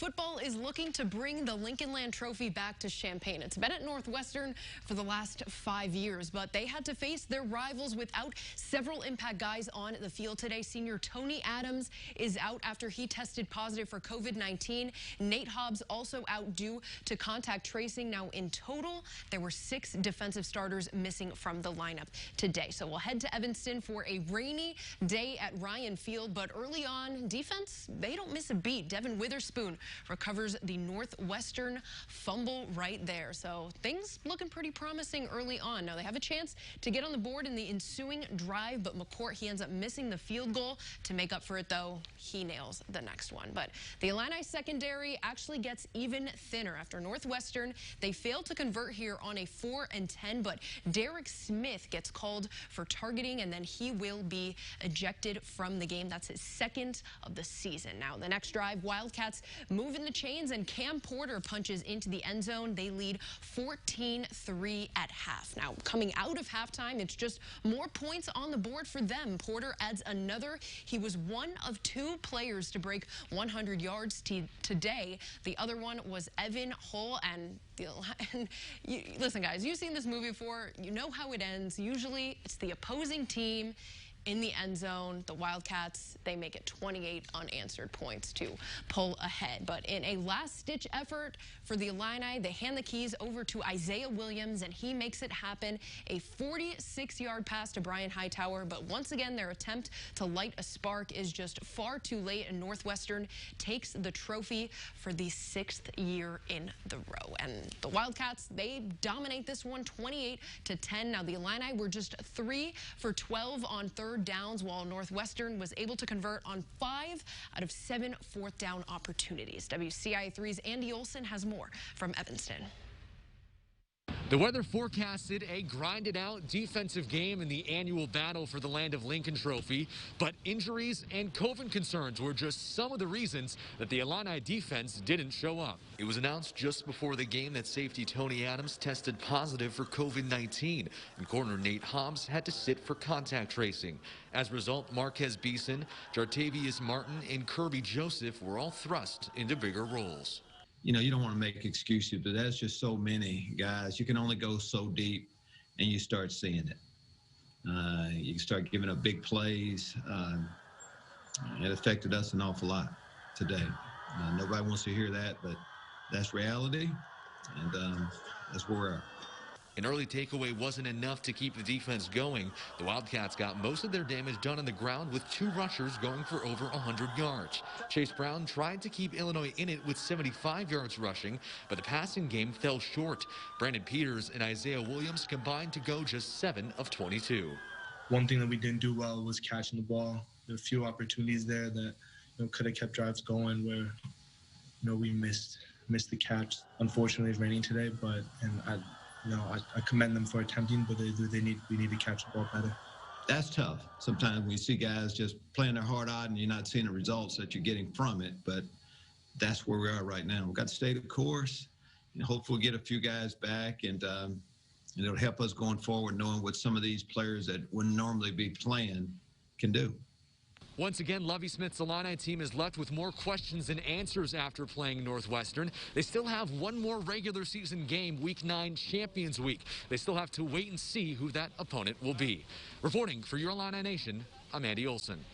football is looking to bring the Lincoln Land Trophy back to Champaign. It's been at Northwestern for the last 5 years, but they had to face their rivals without several impact guys on the field today. Senior Tony Adams is out after he tested positive for COVID-19. Nate Hobbs also out due to contact tracing. Now, in total, there were 6 defensive starters missing from the lineup today. So we'll head to Evanston for a rainy day at Ryan Field, but early on, defense, they don't miss a beat. Devin Witherspoon recovers the Northwestern fumble right there. So things looking pretty promising early on. Now they have a chance to get on the board in the ensuing drive, but McCourt, he ends up missing the field goal. To make up for it, though, he nails the next one. But the Illini secondary actually gets even thinner after Northwestern. They failed to convert here on a 4 and 10, but Derek Smith gets called for targeting, and then he will be ejected from the game. That's his second of the season. Now the next drive, Wildcats moving the chains, and Cam Porter punches into the end zone. They lead 14-3 at half. Now coming out of halftime, it's just more points on the board for them. Porter adds another. He was one of 2 players to break 100 yards today. The other one was Evan Hull. And listen, guys, you've seen this movie before. You know how it ends. Usually it's the opposing team in the end zone. The Wildcats, they make it 28 unanswered points to pull ahead. But in a last-ditch effort for the Illini, they hand the keys over to Isaiah Williams, and he makes it happen. A 46-yard pass to Brian Hightower, but once again, their attempt to light a spark is just far too late, and Northwestern takes the trophy for the 6th year in the row. And the Wildcats, they dominate this one 28-10. Now, the Illini were just 3 for 12 on third downs, while Northwestern was able to convert on 5 out of 7 fourth down opportunities. WCIA 3's Andy Olson has more from Evanston. The weather forecasted a grinded-out defensive game in the annual battle for the Land of Lincoln Trophy, but injuries and COVID concerns were just some of the reasons that the Illini defense didn't show up. It was announced just before the game that safety Tony Adams tested positive for COVID-19, and corner Nate Hobbs had to sit for contact tracing. As a result, Marquez Beeson, Jartavius Martin, and Kirby Joseph were all thrust into bigger roles. You know, you don't want to make excuses, but that's just so many guys. You can only go so deep, and you start seeing it. You start giving up big plays. It affected us an awful lot today. Nobody wants to hear that, but that's reality, and that's where we're at. An early takeaway wasn't enough to keep the defense going. The Wildcats got most of their damage done on the ground with 2 rushers going for over 100 yards. Chase Brown tried to keep Illinois in it with 75 yards rushing, but the passing game fell short. Brandon Peters and Isaiah Williams combined to go just 7 of 22. One thing that we didn't do well was catching the ball. There were a few opportunities there that could have kept drives going where we missed the catch. Unfortunately, it's raining today, but I commend them for attempting, but we need to catch the ball better. That's tough. Sometimes we see guys just playing their heart out and you're not seeing the results that you're getting from it, but that's where we are right now. We've got to stay the course, and hopefully get a few guys back, and it'll help us going forward knowing what some of these players that would normally be playing can do. Once again, Lovie Smith's Illini team is left with more questions than answers after playing Northwestern. They still have one more regular season game, Week 9 Champions Week. They still have to wait and see who that opponent will be. Reporting for your Illini Nation, I'm Andy Olson.